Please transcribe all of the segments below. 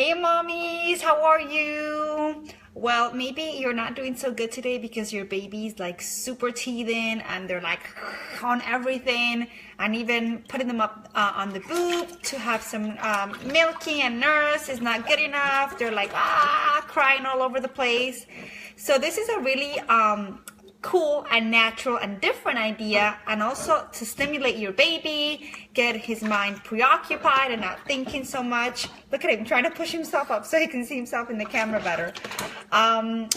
Hey mommies, how are you? Well, maybe you're not doing so good today because your baby's like super teething and they're like on everything, and even putting them up on the boob to have some milking and nurse is not good enough. They're like crying all over the place. So this is a really cool and natural and different idea, and also to stimulate your baby, get his mind preoccupied and not thinking so much. Look at him trying to push himself up so he can see himself in the camera better.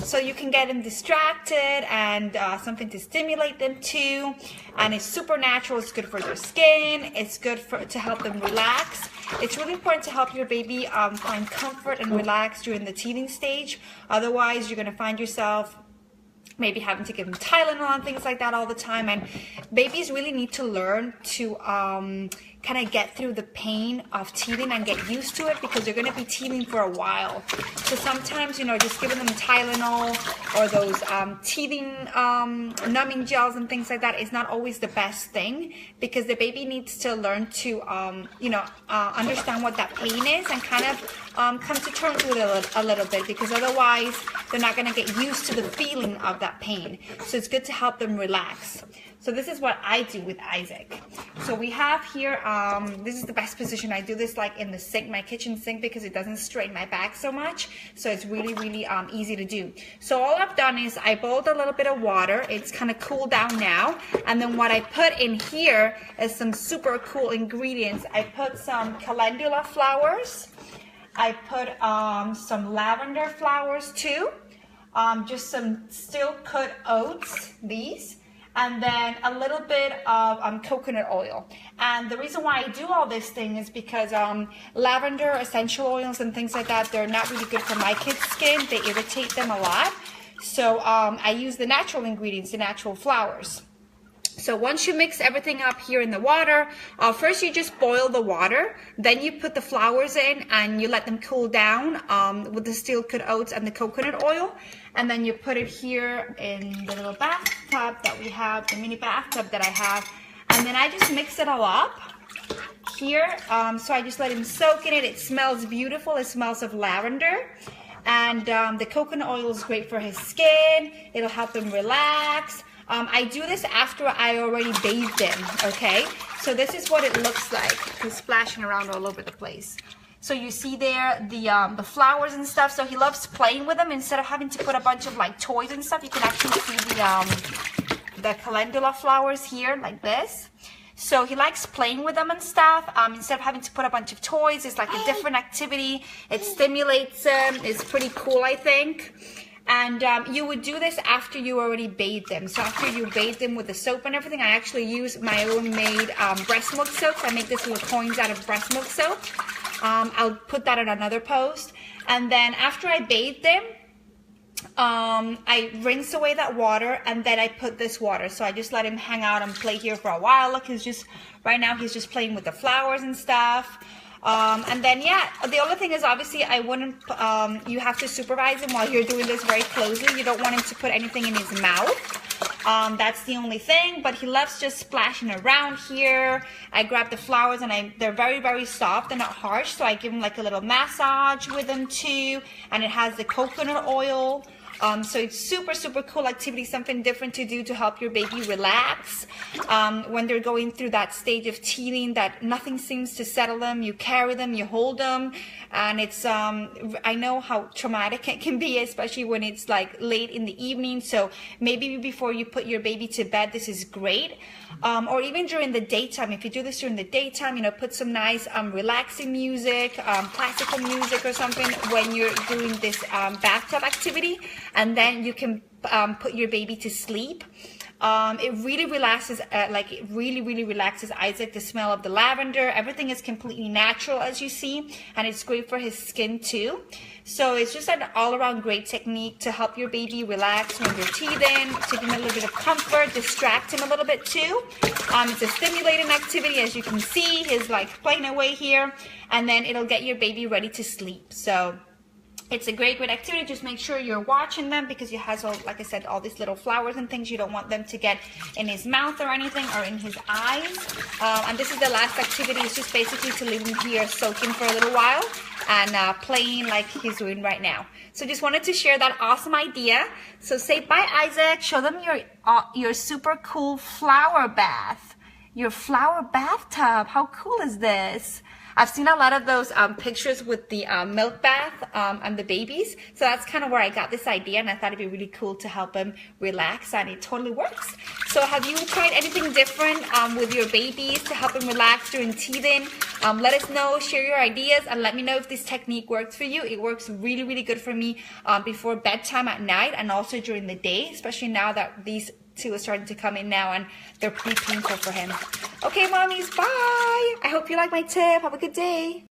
So you can get him distracted and something to stimulate them too. And it's super natural. It's good for their skin. It's good to help them relax. It's really important to help your baby find comfort and relax during the teething stage. Otherwise, you're going to find yourself maybe having to give them Tylenol and things like that all the time. And babies really need to learn to kind of get through the pain of teething and get used to it, because they're going to be teething for a while. So sometimes, you know, just giving them Tylenol or those teething numbing gels and things like that is not always the best thing, because the baby needs to learn to understand what that pain is and kind of come to terms with it a little bit, because otherwise they're not going to get used to the feeling of that pain. So it's good to help them relax. So this is what I do with Isaac. So we have here, this is the best position. I do this like in the sink, my kitchen sink, because it doesn't strain my back so much. So it's really, really easy to do. So all I've done is I boiled a little bit of water. It's kind of cooled down now. And then what I put in here is some super cool ingredients. I put some calendula flowers. I put some lavender flowers too. Just some still cut oats, these. And then a little bit of coconut oil. And the reason why I do all this thing is because lavender essential oils and things like that, they're not really good for my kids' skin. They irritate them a lot. So I use the natural ingredients, the natural flowers. So once you mix everything up here in the water, first you just boil the water, then you put the flowers in and you let them cool down with the steel cut oats and the coconut oil. And then you put it here in the little bathtub that we have, the mini bathtub that I have. And then I just mix it all up here. So I just let him soak in it. It smells beautiful. It smells of lavender. And the coconut oil is great for his skin. It'll help him relax. I do this after I already bathed him, okay? So this is what it looks like. He's splashing around all over the place. So you see there the flowers and stuff. So he loves playing with them. Instead of having to put a bunch of like toys and stuff, you can actually see the calendula flowers here like this. So he likes playing with them and stuff. Instead of having to put a bunch of toys, it's like a different activity. It stimulates him. It's pretty cool, I think. And you would do this after you already bathed them. So after you bathe them with the soap and everything, I actually use my own made breast milk soap. I make this little coins out of breast milk soap. I'll put that in another post. And then after I bathe them, I rinse away that water, and then I put this water. So I just let him hang out and play here for a while. Look, right now he's just playing with the flowers and stuff. And then, yeah, the only thing is obviously I wouldn't, you have to supervise him while you're doing this very closely. You don't want him to put anything in his mouth. That's the only thing, but he loves just splashing around here. I grab the flowers and they're very, very soft and not harsh. So I give him like a little massage with them too. And it has the coconut oil. So it's super, super cool activity, something different to do to help your baby relax. When they're going through that stage of teething that nothing seems to settle them, you carry them, you hold them. And it's, I know how traumatic it can be, especially when it's like late in the evening. So maybe before you put your baby to bed, this is great. Or even during the daytime, if you do this during the daytime, you know, put some nice relaxing music, classical music or something when you're doing this bathtub activity. And then you can put your baby to sleep. It really relaxes, it really relaxes Isaac. The smell of the lavender, everything is completely natural, as you see, and it's great for his skin too. So it's just an all-around great technique to help your baby relax when they're teething, to give him a little bit of comfort, distract him a little bit too. It's a stimulating activity, as you can see. He's like playing away here, and then it'll get your baby ready to sleep. So it's a great activity. Just make sure you're watching them, because he has, all, like I said, all these little flowers and things. You don't want them to get in his mouth or anything, or in his eyes. And this is the last activity. It's just basically to leave him here soaking for a little while. and playing like he's doing right now. So just wanted to share that awesome idea. So say bye, Isaac. Show them your super cool flower bath. Your flower bathtub. How cool is this? I've seen a lot of those pictures with the milk bath and the babies. So that's kind of where I got this idea, and I thought it'd be really cool to help them relax, and it totally works. So have you tried anything different with your babies to help them relax during teething? Let us know, share your ideas, and let me know if this technique works for you. It works really, really good for me before bedtime at night and also during the day, especially now that these two are starting to come in now and they're pretty painful for him. Okay, mommies, bye. I hope you like my tip. Have a good day.